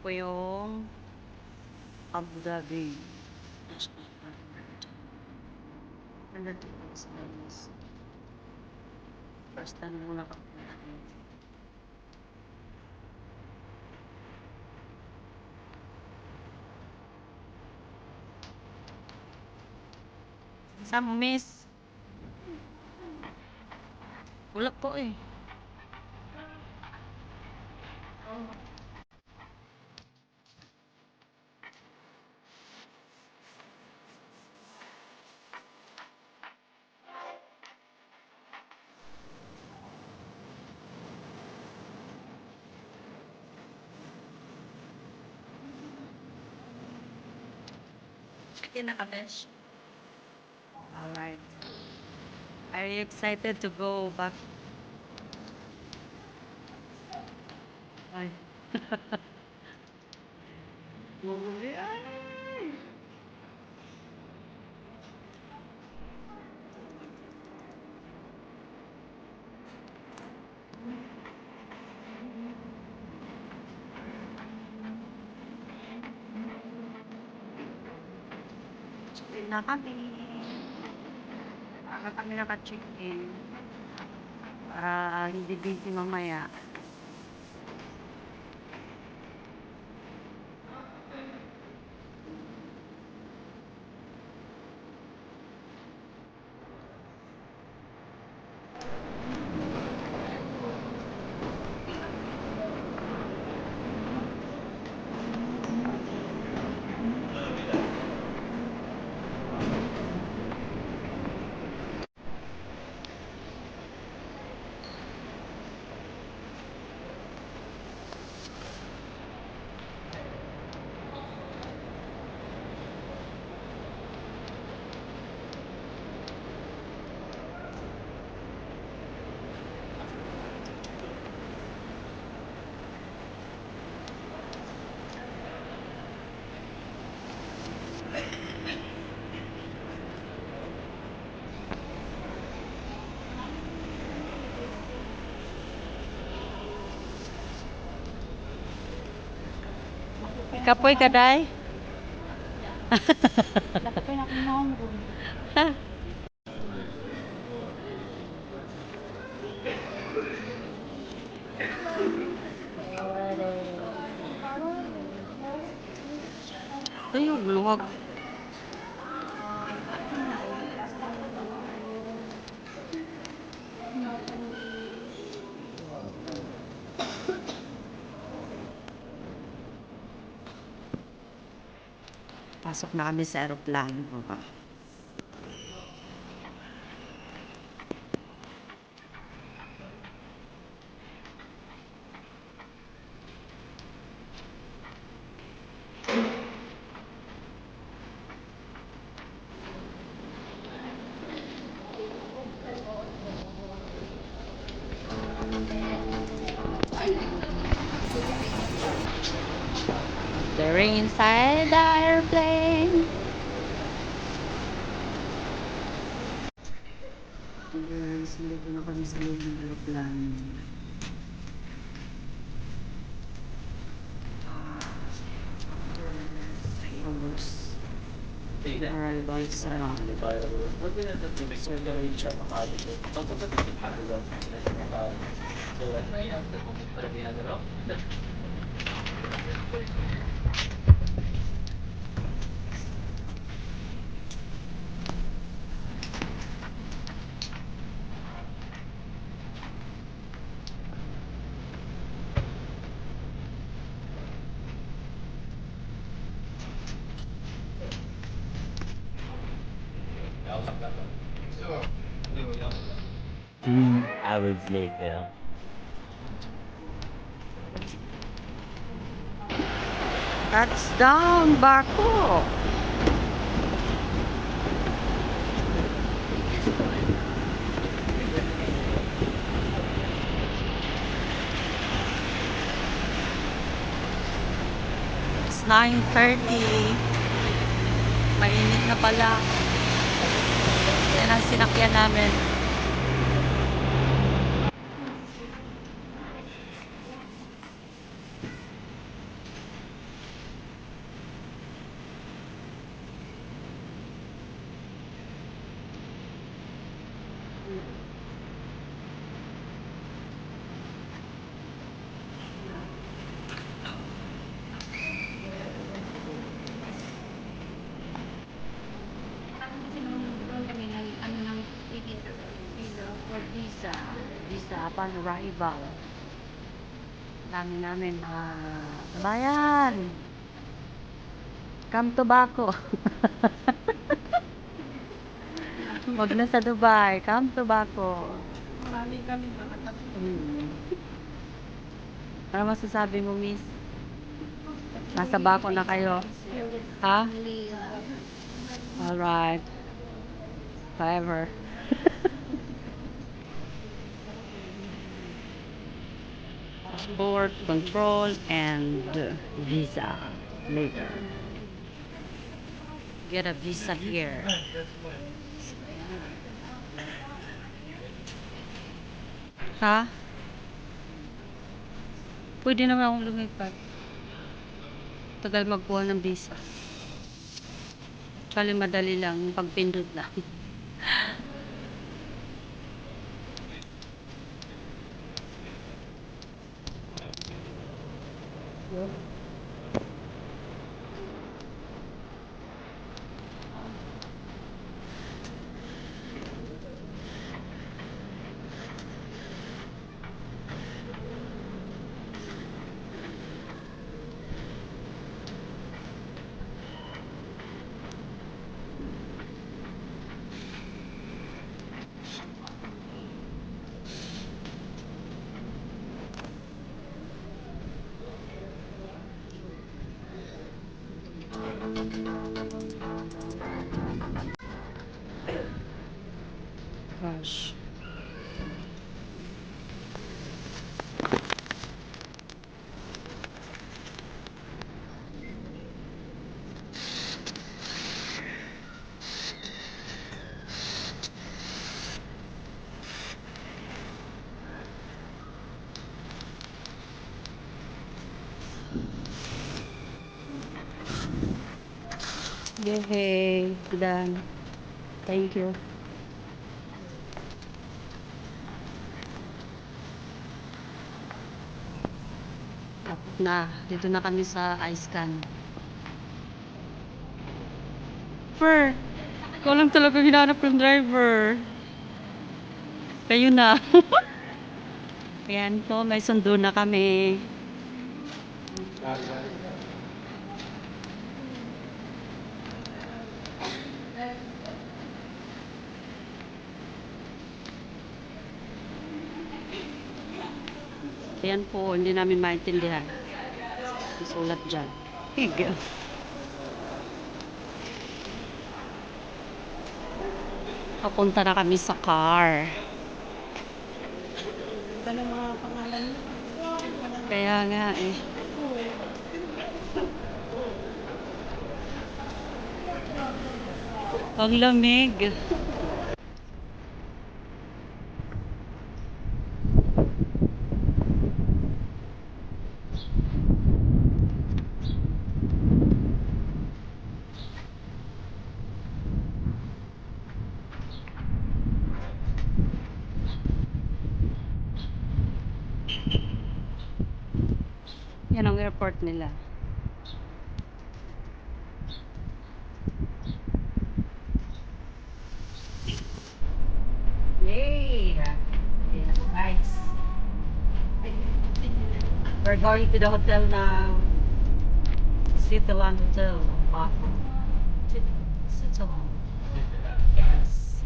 po yung Abu Dhabi. First time muna ka. Saan mo, miss? Wala po eh. Kinakabesh. Alright. Are you excited to go back? Ay. Ay. Check-in na kami. Aga kami naka-check-in. Para hindi busy mamaya. Kapoy ka, day? Dapat na akong nahunggon. Ito yung luwag. Pasok na kami sa aeroplano. They're inside the airplane. Nandito na kami sa loob ng aeroplano. Almost. Arrival sa Hours later. touchdown, Baku! It's 9:30. Mainit na pala. Yan ang sinakyan namin. visa upon arrival. Dami namin mga bayan. Come to Baco. Wag na sa Dubai. Come to Baco. Marami kami nakatapos. Ano masasabi mo, miss? Nasa Baco na kayo. Ha? Alright. Forever. Passport, control, and visa later. Get a visa here. Ha? Pwede naman akong lumipat. Tagal magkuha ng visa. Kali madali lang yung pagpindot lang. Gosh. Yay! Done. Thank you. Tapos na. Dito na kami sa iScan. Driver! Ikaw lang talaga hinanap yung driver. Kayo na. Ayan po, may sundo na kami. Ayan po, hindi namin maintindihan. Isulat dyan. Hig. Papunta na kami sa car. Ito na mga pangalan mo. Kaya nga eh. Ang lamig. Yan ang airport nila. Yay! It's nice. We're going to the hotel now. Switzerland Hotel. Switzerland. Yes.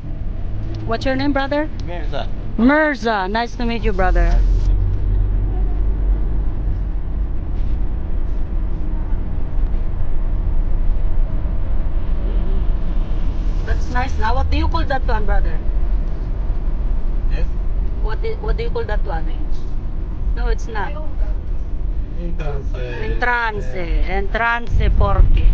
What's your name, brother? Mirza. Mirza. Nice to meet you, brother. That's nice. Now, what do you call that one, brother? Yes. What do you call that one? No, it's not. Entrance. Entrance porque.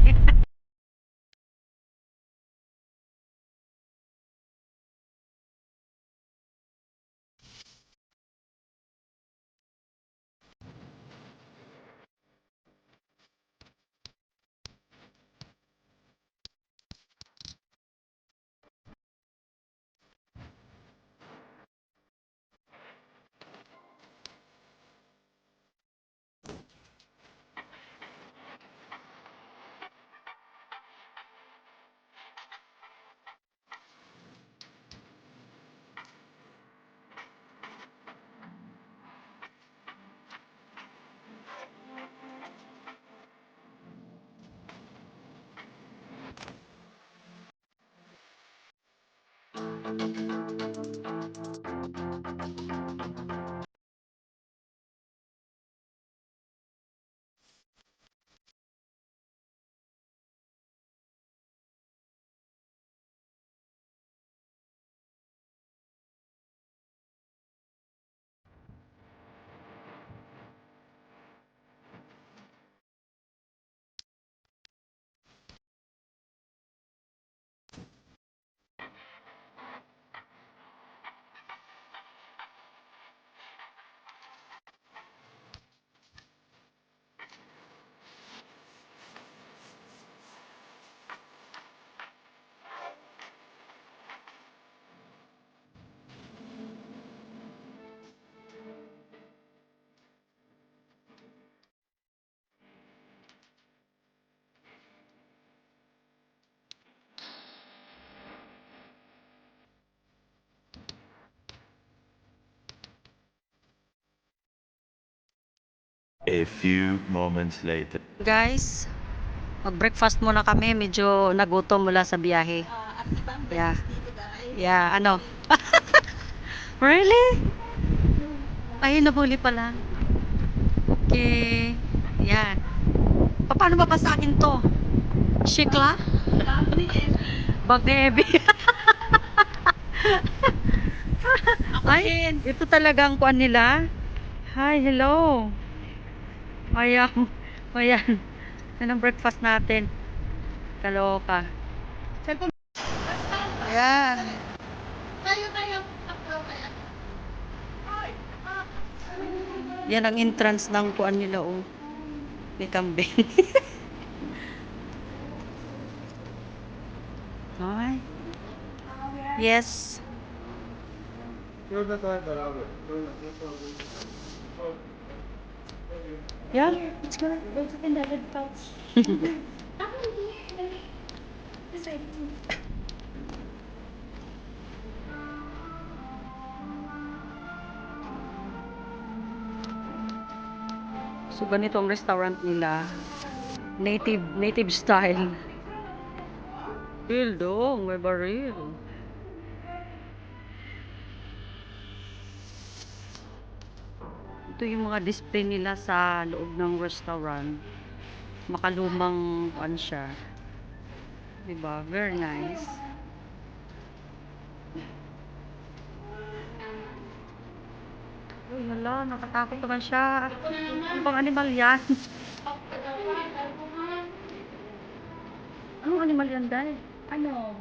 A few moments later. Guys, mag-breakfast muna kami. Medyo nagutom mula sa biyahe. At ibang Yeah. beses dito guys. Yeah, ano? Really? Ay, nabuli pala. Okay. Yan. Paano babasahin to? Shikla? Lovely and Bag ni Abby. Ay, ito talagang kuan nila. Hi, hello. Ayan. Ayan. Yan ang breakfast natin. Kaloka. cellphone. Ayan. Tayo. Yan ang entrance ng kuan nila, oh. May kambing. Hi. Yes. Yeah, it's good. There's in the red pouch. So, ganito ang restaurant nila. Native style. Baril dong, may baril. Ito yung mga display nila sa loob ng restaurant. Makalumang ano siya. Diba? Very nice. Uy, hala, nakatakot naman siya. Ano bang animal yan? Anong animal yan, Day? Ano?